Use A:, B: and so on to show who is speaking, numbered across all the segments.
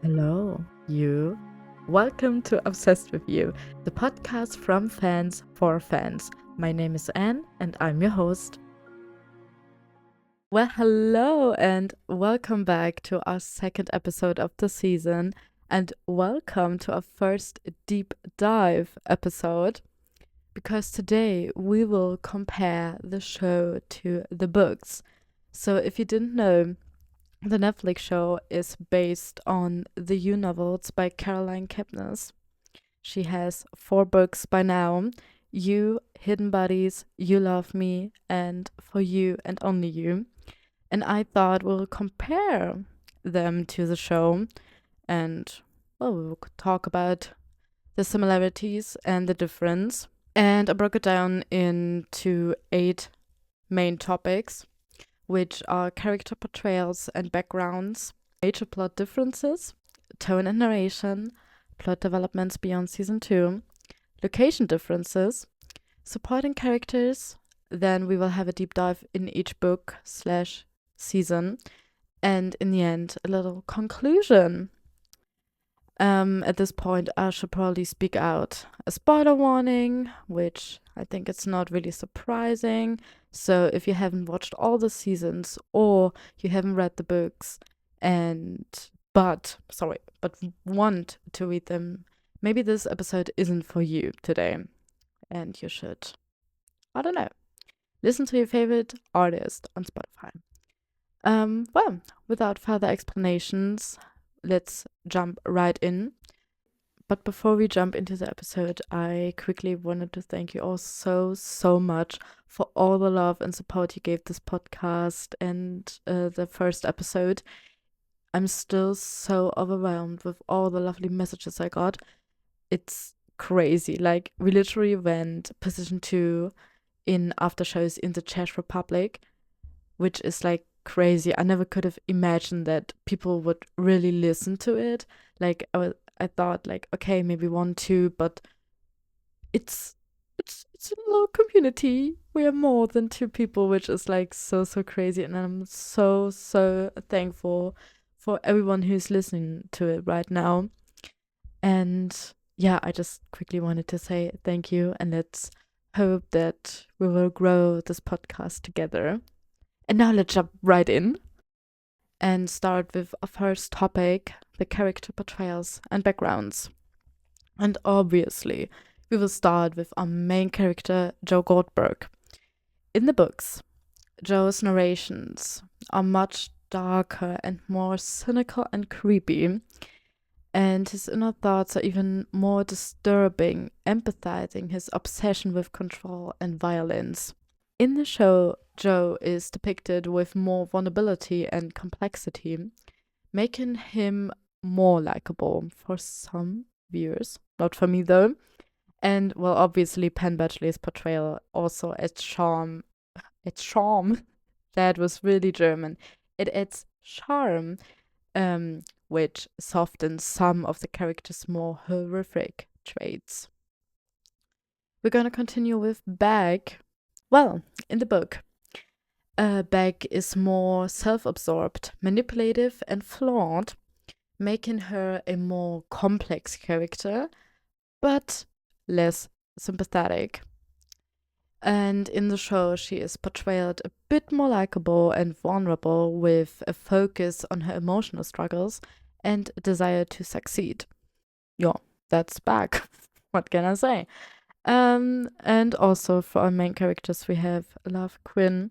A: Hello, you. Welcome to Obsessed with You, the podcast from fans for fans. My name is Anne and I'm your host. Well, hello and welcome back to our second episode of the season, and welcome to our first deep dive episode. Because today we will compare the show to the books. So, if you didn't know, the Netflix show is based on the You novels by Caroline Kepnes. She has 4 books by now: You, Hidden Bodies, You Love Me, and For You and Only You. And I thought we'll compare them to the show and, well, we could talk about the similarities and the difference. And I broke it down into 8 main topics, which are character portrayals and backgrounds, major plot differences, tone and narration, plot developments beyond season 2, location differences, supporting characters. Then we will have a deep dive in each book/season, and in the end, a little conclusion. At this point, I should probably speak out a spoiler warning, which I think it's not really surprising. So if you haven't watched all the seasons or you haven't read the books but want to read them, maybe this episode isn't for you today. And you should, I don't know, listen to your favorite artist on Spotify. Well, without further explanations, let's jump right in. But before we jump into the episode, I quickly wanted to thank you all so much for all the love and support you gave this podcast and the first episode. I'm still so overwhelmed with all the lovely messages I got. It's crazy. Like, we literally went position 2 in after shows in the Czech Republic, which is like crazy. I never could have imagined that people would really listen to it. Like, I thought, like, okay, maybe 1, 2, but it's a little community. We are more than 2 people, which is like so crazy, and I'm so thankful for everyone who's listening to it right now. And yeah, I just quickly wanted to say thank you, and let's hope that we will grow this podcast together. And now let's jump right in and start with our first topic, the character portrayals and backgrounds. And obviously, we will start with our main character, Joe Goldberg. In the books, Joe's narrations are much darker and more cynical and creepy, and his inner thoughts are even more disturbing, empathizing his obsession with control and violence. In the show, Joe is depicted with more vulnerability and complexity, making him more likable for some viewers, not for me though. And well, obviously Penn Badgley's portrayal also adds charm. It's charm. That was really German. It adds charm, which softens some of the character's more horrific traits. We're gonna continue with Bag. Well, in the book, Bag is more self-absorbed, manipulative, and flawed, making her a more complex character, but less sympathetic. And in the show, she is portrayed a bit more likable and vulnerable, with a focus on her emotional struggles and a desire to succeed. Yeah, that's Bag. What can I say? And also for our main characters, we have Love Quinn.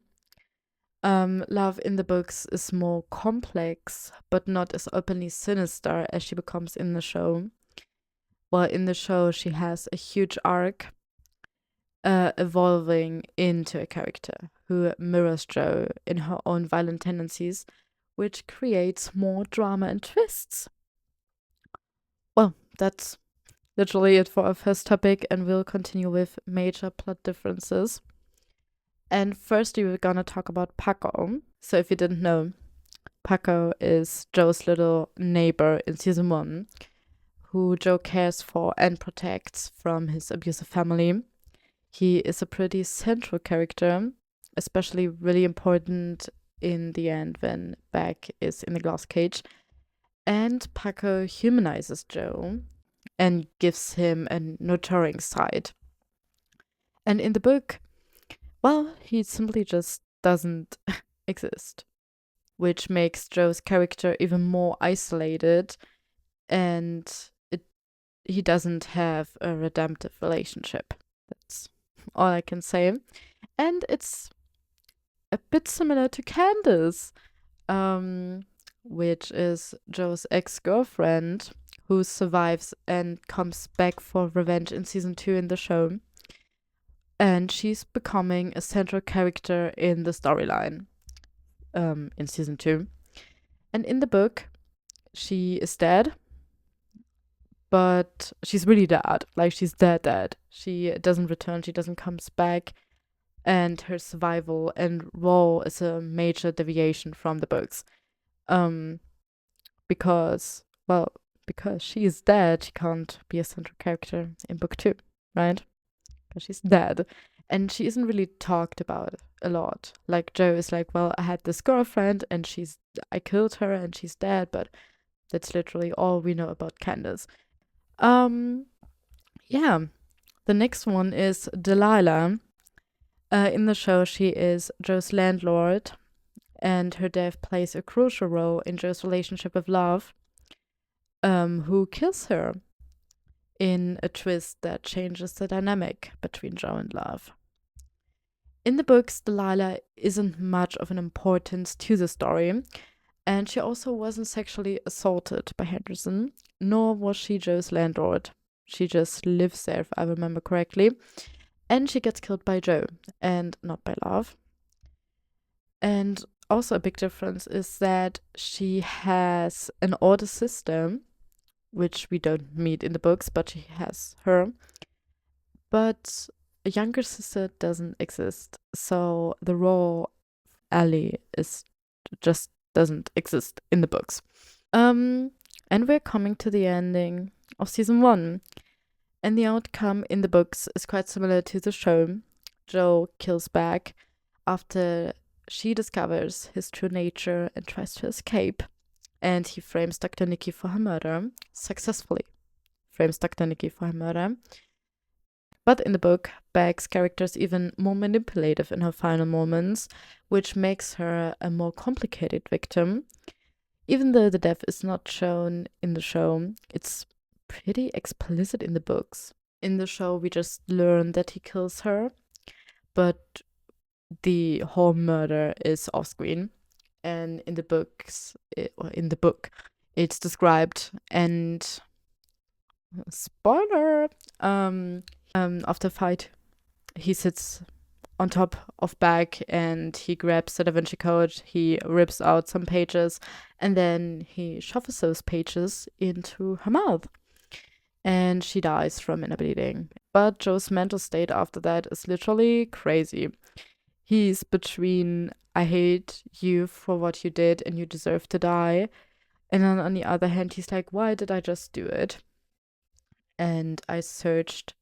A: Love in the books is more complex, but not as openly sinister as she becomes in the show. Well, in the show, she has a huge arc, evolving into a character who mirrors Joe in her own violent tendencies, which creates more drama and twists. Well, that's literally it for our first topic, and we'll continue with major plot differences. And firstly, we're gonna talk about Paco. So if you didn't know, Paco is Joe's little neighbor in season 1, who Joe cares for and protects from his abusive family. He is a pretty central character, especially really important in the end when Bag is in the glass cage. And Paco humanizes Joe and gives him a nurturing side. And in the book, well, he simply just doesn't exist, which makes Joe's character even more isolated, and he doesn't have a redemptive relationship. That's all I can say. And it's a bit similar to Candace, which is Joe's ex-girlfriend who survives and comes back for revenge in season 2 in the show. And she's becoming a central character in the storyline in season 2. And in the book, she is dead, but she's really dead. Like, she's dead. She doesn't return, she doesn't come back, and her survival and role is a major deviation from the books. Because she is dead, she can't be a central character in book 2, right? Because she's dead. And she isn't really talked about a lot. Like, Joe is like, well, I had this girlfriend and I killed her and she's dead, but that's literally all we know about Candace. Yeah. The next one is Delilah. In the show, she is Joe's landlord, and her death plays a crucial role in Joe's relationship with Love, who kills her in a twist that changes the dynamic between Joe and Love. In the books, Delilah isn't much of an importance to the story, and she also wasn't sexually assaulted by Henderson, nor was she Joe's landlord. She just lives there, if I remember correctly, and she gets killed by Joe, and not by Love. And also a big difference is that she has an older sister, which we don't meet in the books, but she has her. But a younger sister doesn't exist, so the role Ellie just doesn't exist in the books. And we're coming to the ending of season 1, and the outcome in the books is quite similar to the show. Joe kills back after she discovers his true nature and tries to escape, and he frames Dr. Nikki for her murder, successfully frames Dr. Nikki for her murder. But in the book, Bag's character is even more manipulative in her final moments, which makes her a more complicated victim. Even though the death is not shown in the show, it's pretty explicit in the books. In the show, we just learn that he kills her, but the whole murder is off screen. And in the book, it's described, and spoiler, after the fight, he sits on top of Bag and he grabs the Da Vinci Code, he rips out some pages, and then he shoves those pages into her mouth. And she dies from inner bleeding. But Joe's mental state after that is literally crazy. He's between, I hate you for what you did and you deserve to die. And then on the other hand, he's like, why did I just do it? And I searched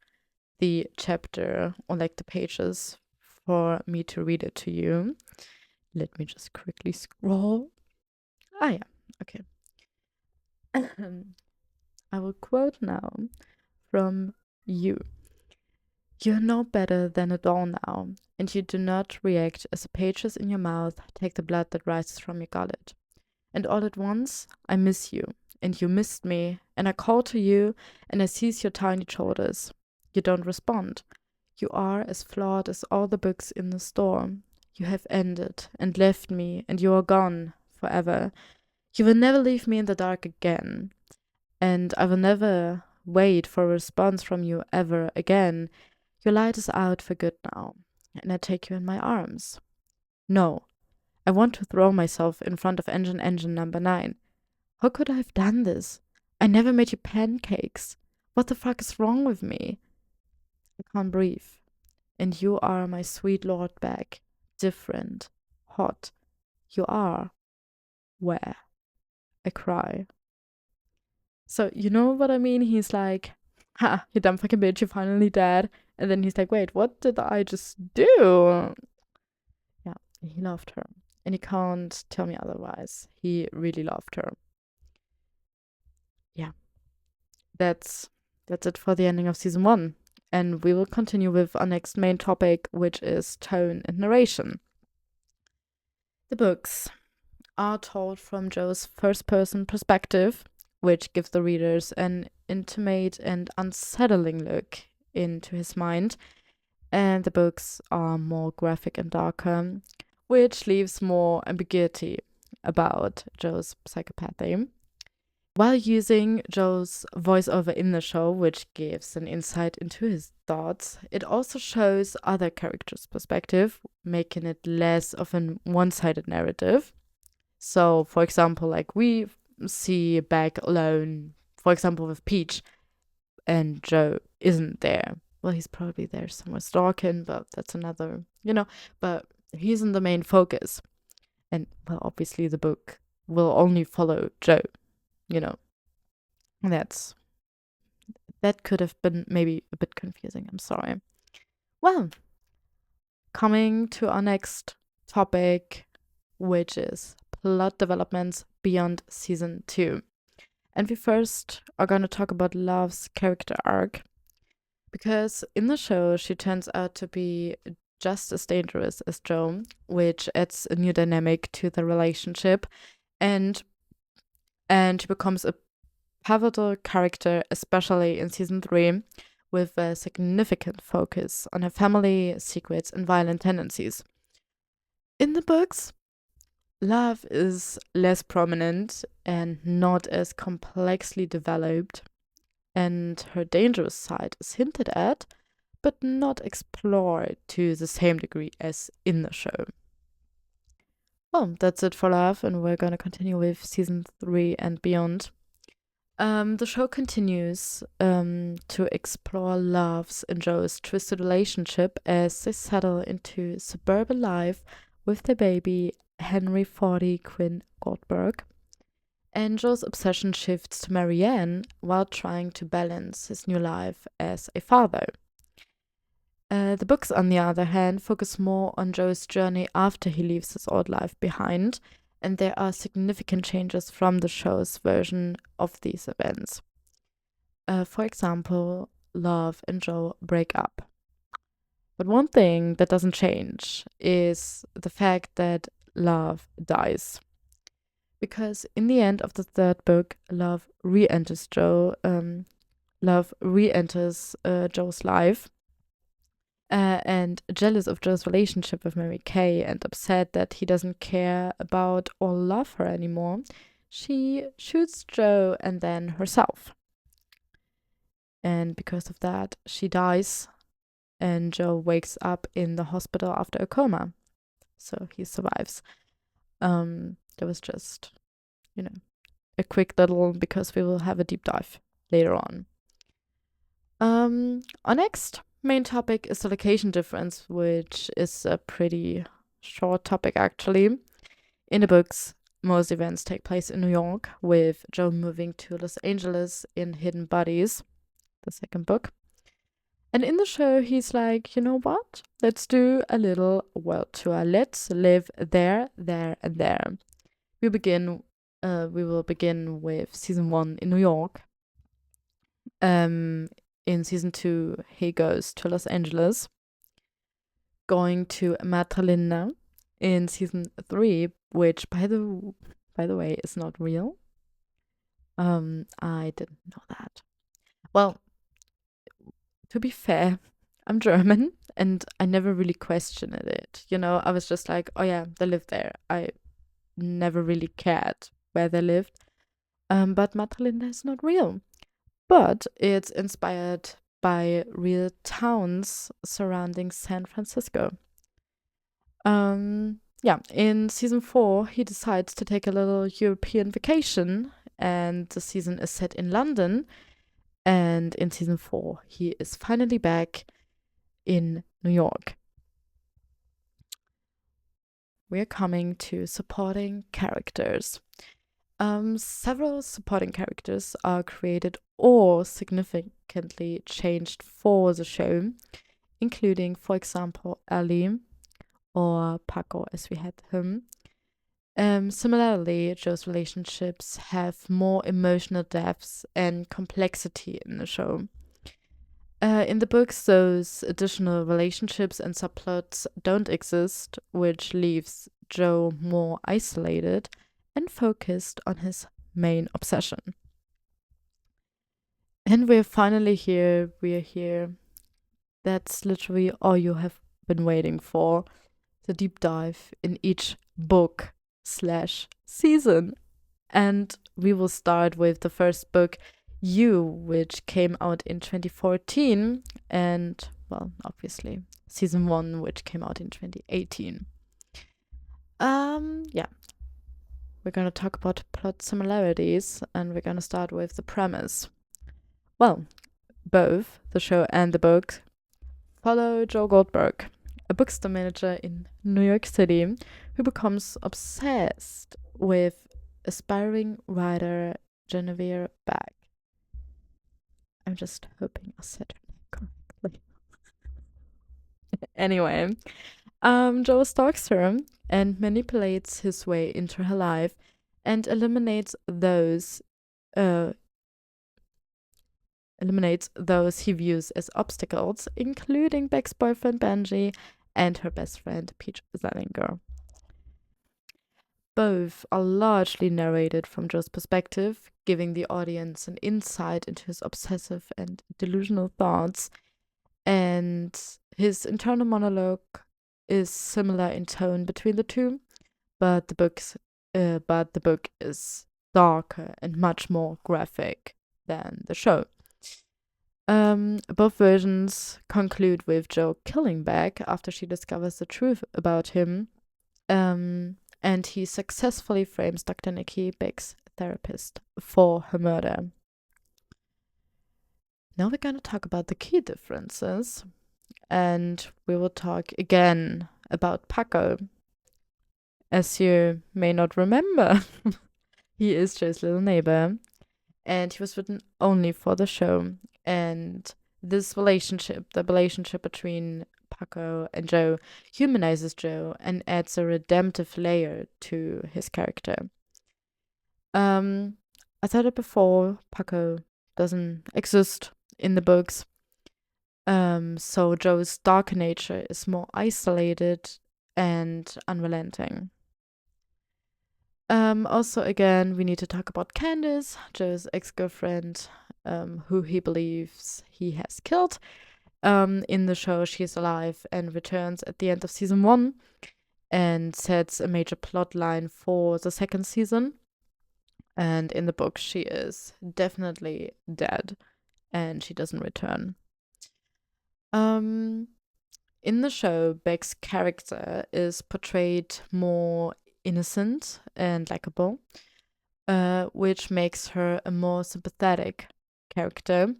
A: the chapter, or like the pages, for me to read it to you. Let me just quickly scroll. Yeah, okay. I will quote now from you. You know better than a doll now, and you do not react as the pages in your mouth take the blood that rises from your gullet. And all at once, I miss you, and you missed me, and I call to you, and I seize your tiny shoulders. You don't respond. You are as flawed as all the books in the store. You have ended and left me, and you are gone forever. You will never leave me in the dark again, and I will never wait for a response from you ever again. Your light is out for good now, and I take you in my arms. No, I want to throw myself in front of engine number 9. How could I have done this? I never made you pancakes. What the fuck is wrong with me? I can't breathe. And you are my sweet Lord Bag. Different. Hot. You are. Where? I cry. So, you know what I mean? He's like, ha, you dumb fucking bitch, you're finally dead. And then he's like, wait, what did I just do? Yeah, he loved her. And he can't tell me otherwise. He really loved her. yeah, that's it for the ending of season 1. And we will continue with our next main topic, which is tone and narration. The books are told from Joe's first-person perspective, which gives the readers an intimate and unsettling look into his mind. And the books are more graphic and darker, which leaves more ambiguity about Joe's psychopathy. While using Joe's voiceover in the show, which gives an insight into his thoughts, it also shows other characters' perspective, making it less of an one-sided narrative. So, for example, like we see Beck alone, for example, with Peach, and Joe isn't there. Well, he's probably there somewhere stalking, but that's another, but he isn't the main focus. And, well, obviously the book will only follow Joe, And that could have been maybe a bit confusing. I'm sorry. Well, coming to our next topic, which is plot developments beyond season 2. And we first are going to talk about Love's character arc, because in the show she turns out to be just as dangerous as Joe, which adds a new dynamic to the relationship, and she becomes a pivotal character, especially in season 3, with a significant focus on her family, secrets, and violent tendencies. In the books, Love is less prominent and not as complexly developed, and her dangerous side is hinted at, but not explored to the same degree as in the show. Well, that's it for Love, and we're gonna continue with season 3 and beyond. The show continues to explore Love's and Joe's twisted relationship as they settle into suburban life with their baby, Henry 40 Quinn Goldberg. And Joe's obsession shifts to Marianne while trying to balance his new life as a father. The books, on the other hand, focus more on Joe's journey after he leaves his old life behind, and there are significant changes from the show's version of these events. For example, Love and Joe break up. But one thing that doesn't change is the fact that Love dies. Because in the end of the third book, Love re-enters Joe's life. And jealous of Joe's relationship with Mary Kay and upset that he doesn't care about or love her anymore, she shoots Joe and then herself. And because of that, she dies, and Joe wakes up in the hospital after a coma. So he survives. There was just, a quick little, because we will have a deep dive later on. Our next main topic is the location difference, which is a pretty short topic actually. In the books, most events take place in New York, with Joe moving to Los Angeles in Hidden Bodies, the second book. And in the show, he's like, you know what? Let's do a little world tour. Let's live there, and there. We will begin with season 1 in New York. In season 2, he goes to Los Angeles, going to Madrelina in season 3, which by the way is not real. I didn't know that. Well, to be fair, I'm German and I never really questioned it. I was just like, oh yeah, they live there. I never really cared where they lived. But Madrelina is not real. But it's inspired by real towns surrounding San Francisco. In season 4, he decides to take a little European vacation, and the season is set in London. And in season 4, he is finally back in New York. We're coming to supporting characters. Several supporting characters are created or significantly changed for the show, including, for example, Ali or Paco, as we had him. Similarly, Joe's relationships have more emotional depths and complexity in the show. In the books, those additional relationships and subplots don't exist, which leaves Joe more isolated and focused on his main obsession. And we're finally here. We're here. That's literally all you have been waiting for. The deep dive in each book slash season. And we will start with the first book, You, which came out in 2014. And, well, obviously, season 1, which came out in 2018. Yeah. We're going to talk about plot similarities, and we're going to start with the premise. Well, both the show and the book follow Joe Goldberg, a bookstore manager in New York City who becomes obsessed with aspiring writer Genevieve Beck. I'm just hoping I said her name correctly. Anyway, Joe stalks her and manipulates his way into her life and eliminates those he views as obstacles, including Beck's boyfriend Benji and her best friend Peach Zellinger. Both are largely narrated from Joe's perspective, giving the audience an insight into his obsessive and delusional thoughts, and his internal monologue is similar in tone between the two, but the book is darker and much more graphic than the show. Both versions conclude with Joe killing Beck after she discovers the truth about him, and he successfully frames Dr. Nikki, Beck's therapist, for her murder. Now we're going to talk about the key differences, and we will talk again about Paco. As you may not remember, he is Joe's little neighbor, and he was written only for the show. And this relationship, the relationship between Paco and Joe, humanizes Joe and adds a redemptive layer to his character. I said it before, Paco doesn't exist in the books. So Joe's dark nature is more isolated and unrelenting. Also, again, we need to talk about Candace, Joe's ex-girlfriend, who he believes he has killed. In the show, she is alive and returns at the end of season 1 and sets a major plot line for the second season. And in the book, she is definitely dead and she doesn't return. In the show, Beck's character is portrayed more innocent and likable, which makes her a more sympathetic character.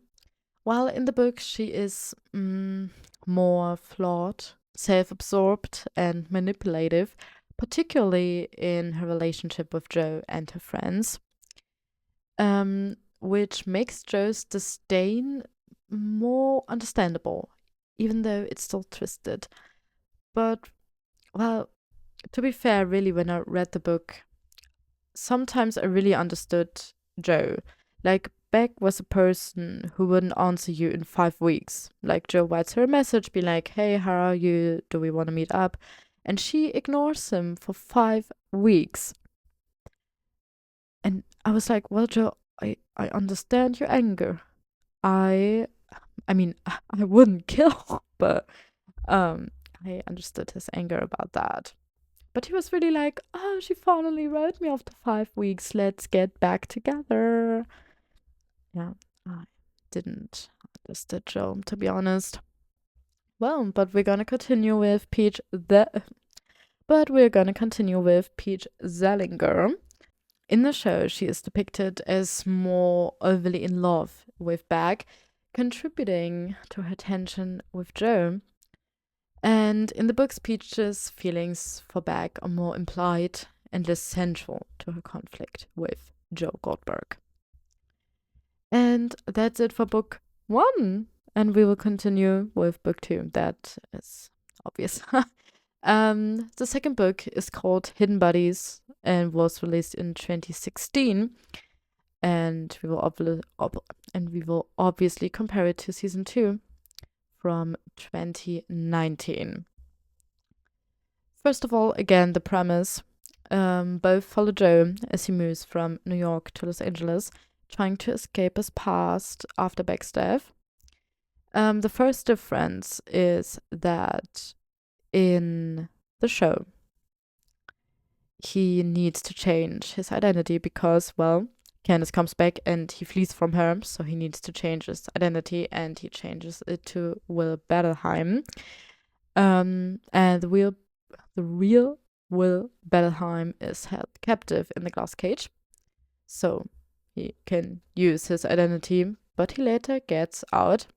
A: While in the book, she is more flawed, self-absorbed, and manipulative, particularly in her relationship with Joe and her friends, which makes Joe's disdain more understandable, even though it's still twisted. But, well, to be fair, really, when I read the book, sometimes I really understood Joe. Like, Beck was a person who wouldn't answer you in 5 weeks. Like, Joe writes her a message, be like, hey, how are you? Do we want to meet up? And she ignores him for 5 weeks. And I was like, well, Joe, I understand your anger. I mean, I wouldn't kill, but I understood his anger about that. But he was really like, oh, she finally wrote me after 5 weeks. Let's get back together. Yeah, I didn't understand Joe, to be honest. Well, but we're gonna continue with Peach Zellinger. In the show, she is depicted as more overly in love with Beck, contributing to her tension with Joe. And in the books, Peach's feelings for Beck are more implied and less central to her conflict with Joe Goldberg. And that's it for book 1. And we will continue with book 2. That is obvious. The second book is called Hidden Bodies, and was released in 2016. And we will obviously compare it to season 2 from 2019. First of all, again, the premise. Both follow Joe as he moves from New York to Los Angeles, trying to escape his past after Beck's death. The first difference is that in the show, he needs to change his identity because, well, Candace comes back and he flees from her, so he needs to change his identity, and he changes it to Will Bettelheim. And the real Will Bettelheim is held captive in the glass cage, so he can use his identity, but he later gets out.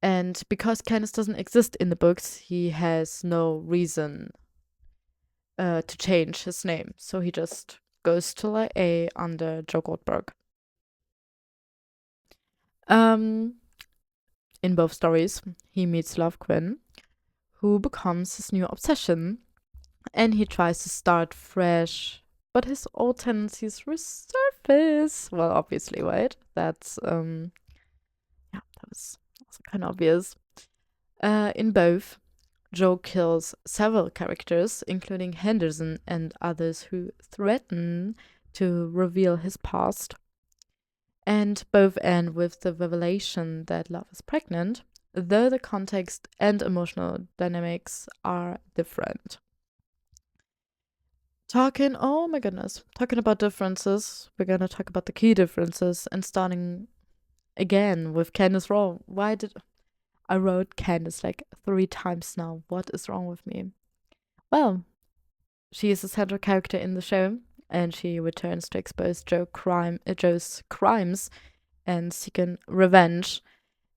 A: And because Candace doesn't exist in the books, he has no reason to change his name, so he just goes to LA under Joe Goldberg. In both stories, he meets Love Quinn, who becomes his new obsession, and he tries to start fresh, but his old tendencies resurface. Well, obviously, right? That's that was also kind of obvious. In both, Joe kills several characters, including Henderson and others who threaten to reveal his past. And both end with the revelation that Love is pregnant, though the context and emotional dynamics are different. Talking about differences, we're gonna talk about the key differences, and starting again with Candace Raw. I wrote Candace like 3 times now. What is wrong with me? Well, she is the central character in the show, and she returns to expose Joe's crimes and seeking revenge.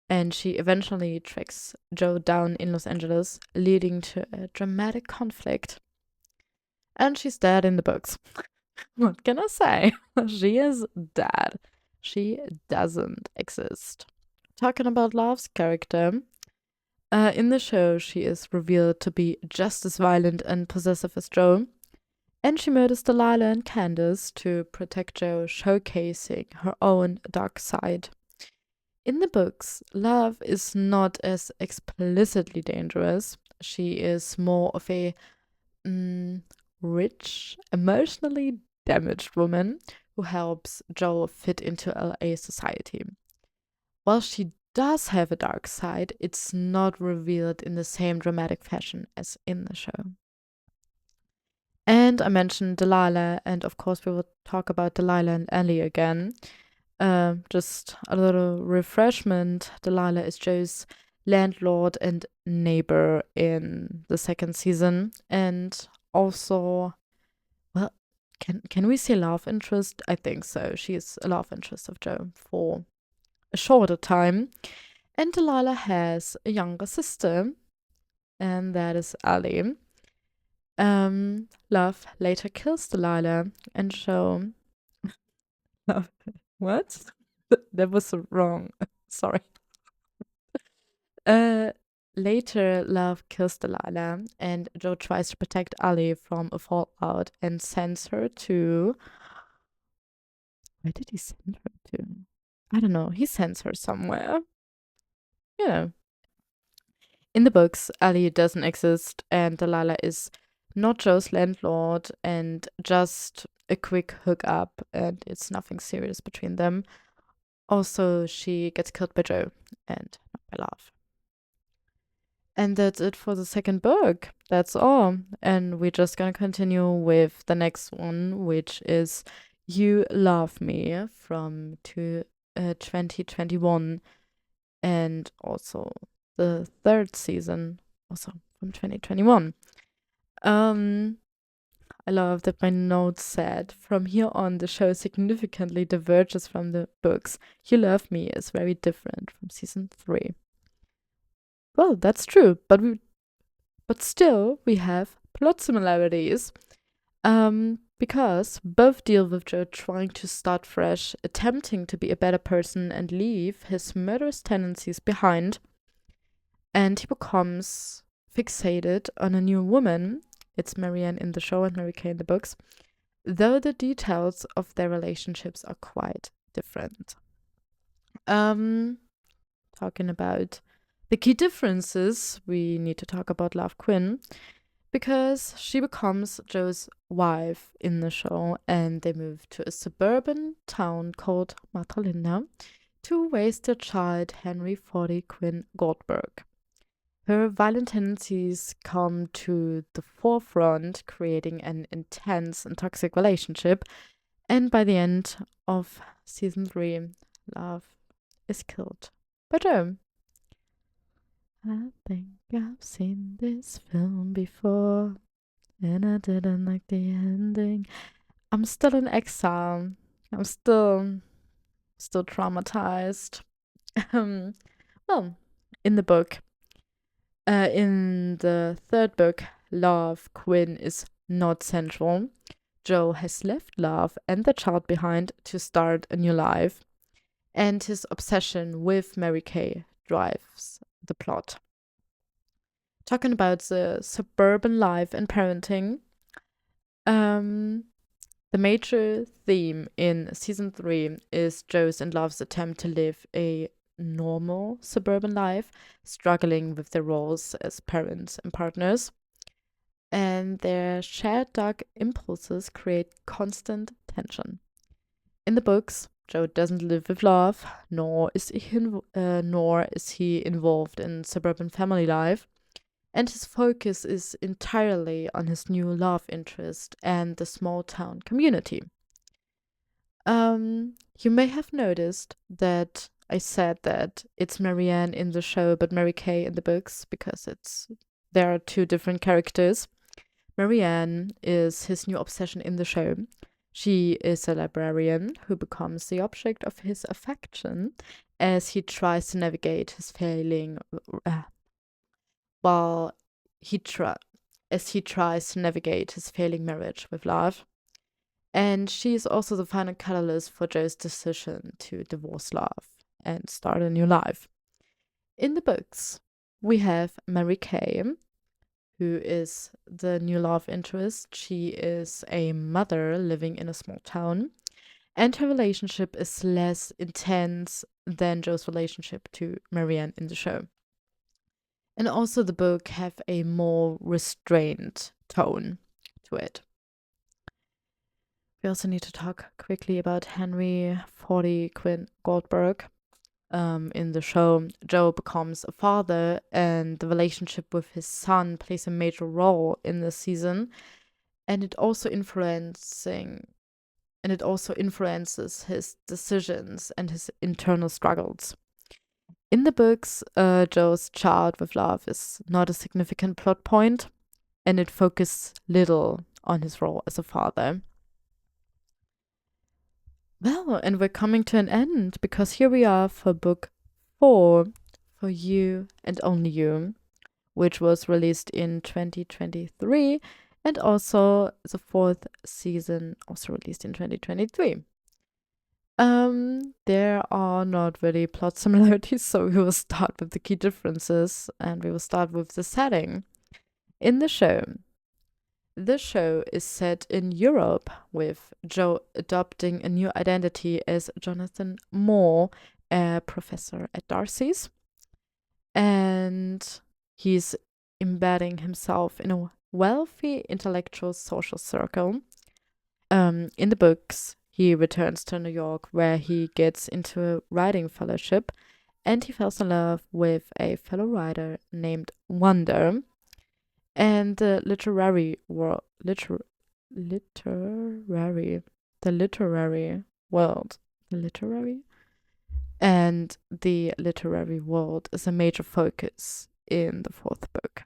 A: And she eventually tracks Joe down in Los Angeles, leading to a dramatic conflict. And she's dead in the books. What can I say? She is dead. She doesn't exist. Talking about Love's character, in the show, she is revealed to be just as violent and possessive as Joe, and she murders Delilah and Candace to protect Joe, showcasing her own dark side. In the books, Love is not as explicitly dangerous. She is more of a rich, emotionally damaged woman who helps Joe fit into LA society. While she does have a dark side, it's not revealed in the same dramatic fashion as in the show. And I mentioned Delilah, and of course we will talk about Delilah and Ellie again. Just a little refreshment. Delilah is Joe's landlord and neighbor in the second season, and also, well, can we say love interest? I think so. She is a love interest of Joe for a shorter time. And Delilah has a younger sister, and that is Ellie. Love later kills Delilah, and Joe. What? That was wrong. Sorry. Later, Love kills Delilah, and Joe tries to protect Ellie from a fallout and sends her to. Where did he send her to? I don't know. He sends her somewhere. You know. In the books, Ellie doesn't exist, and Delilah is not Joe's landlord and just a quick hookup, and it's nothing serious between them. Also, she gets killed by Joe and not by Love. And that's it for the second book. That's all. And we're just gonna continue with the next one, which is You Love Me from 2021, and also the third season, also from 2021. I love that my notes said, from here on, the show significantly diverges from the books. You Love Me is very different from season 3. Well, that's true, but still we have plot similarities. Because both deal with Joe trying to start fresh, attempting to be a better person and leave his murderous tendencies behind. And he becomes fixated on a new woman. It's Marianne in the show and Mary Kay in the books. though the details of their relationships are quite different. Um, Talking about the key differences, we need to talk about Love Quinn because she becomes Joe's wife in the show and they move to a suburban town called Matalinda to raise their child Henry 40 Quinn Goldberg. Her violent tendencies come to the forefront, creating an intense and toxic relationship. And by the end of season 3, Love is killed by Joe. I think I've seen this film before, and I didn't like the ending. I'm still in exile. I'm still traumatized. Well, in the book, in the third book, Love Quinn is not central. Joe has left Love and the child behind to start a new life, and his obsession with Mary Kay drives the plot. Talking about the suburban life and parenting, the major theme in season 3 is Joe's and Love's attempt to live a normal suburban life, struggling with their roles as parents and partners. And their shared dark impulses create constant tension. In the books, Joe doesn't live with Love, nor is he involved in suburban family life, and his focus is entirely on his new love interest and the small town community. You may have noticed that I said that it's Marianne in the show, but Mary Kay in the books, because there are two different characters. Marianne is his new obsession in the show. She is a librarian who becomes the object of his affection as he tries to navigate his failing as he tries to navigate his failing marriage with Love. And she is also the final catalyst for Joe's decision to divorce Love and start a new life. In the books, we have Mary Kay, who is the new love interest. She is a mother living in a small town, and her relationship is less intense than Joe's relationship to Marianne in the show. And also the book have a more restrained tone to it. We also need to talk quickly about Henry 40 Quinn Goldberg. In the show, Joe becomes a father, and the relationship with his son plays a major role in this season. And it also influences his decisions and his internal struggles. In the books, Joe's child with Love is not a significant plot point, and it focuses little on his role as a father. Well, and we're coming to an end because here we are for book 4, For You and Only You, which was released in 2023, and also the 4th season also released in 2023. There are not really plot similarities, so we will start with the key differences, and we will start with the setting. In the show is set in Europe, with Joe adopting a new identity as Jonathan Moore, a professor at Darcy's. And he's embedding himself in a wealthy intellectual social circle. In the books, he returns to New York, where he gets into a writing fellowship, and he falls in love with a fellow writer named Wonder. And the literary world, and the literary world is a major focus in the 4th book.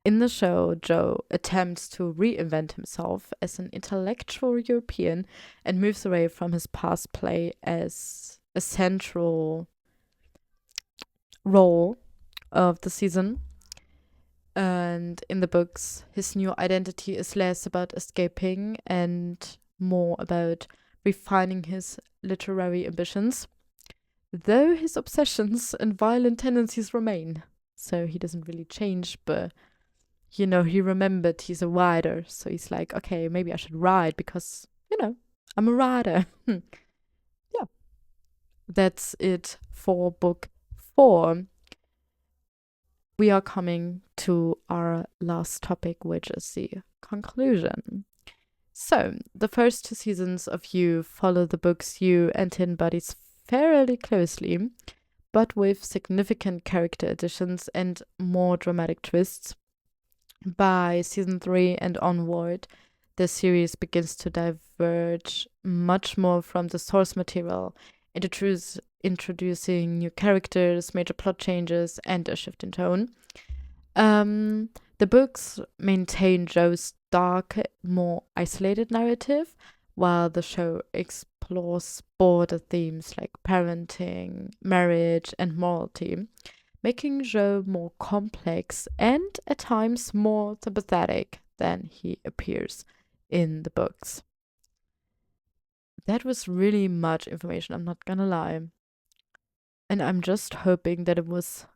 A: In the show, Joe attempts to reinvent himself as an intellectual European and moves away from his past play as a central role of the season. And in the books, his new identity is less about escaping and more about refining his literary ambitions, though his obsessions and violent tendencies remain. So he doesn't really change, but he remembered he's a writer. So he's like, okay, maybe I should write because, I'm a writer. Yeah, that's it for book 4. We are coming to our last topic, which is the conclusion. So, the first 2 seasons of You follow the books You and Tin Buddies fairly closely, but with significant character additions and more dramatic twists. By season 3 and onward, the series begins to diverge much more from the source material, introducing new characters, major plot changes, and a shift in tone. The books maintain Joe's dark, more isolated narrative, while the show explores broader themes like parenting, marriage, and morality, making Joe more complex and at times more sympathetic than he appears in the books. That was really much information, I'm not gonna lie. And I'm just hoping that it was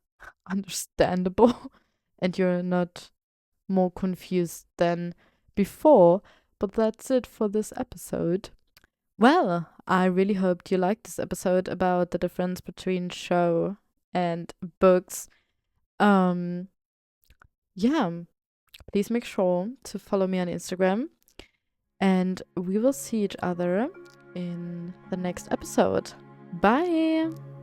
A: understandable and you're not more confused than before. But that's it for this episode. Well, I really hoped you liked this episode about the difference between show and books. Yeah, please make sure to follow me on Instagram, and we will see each other in the next episode. Bye!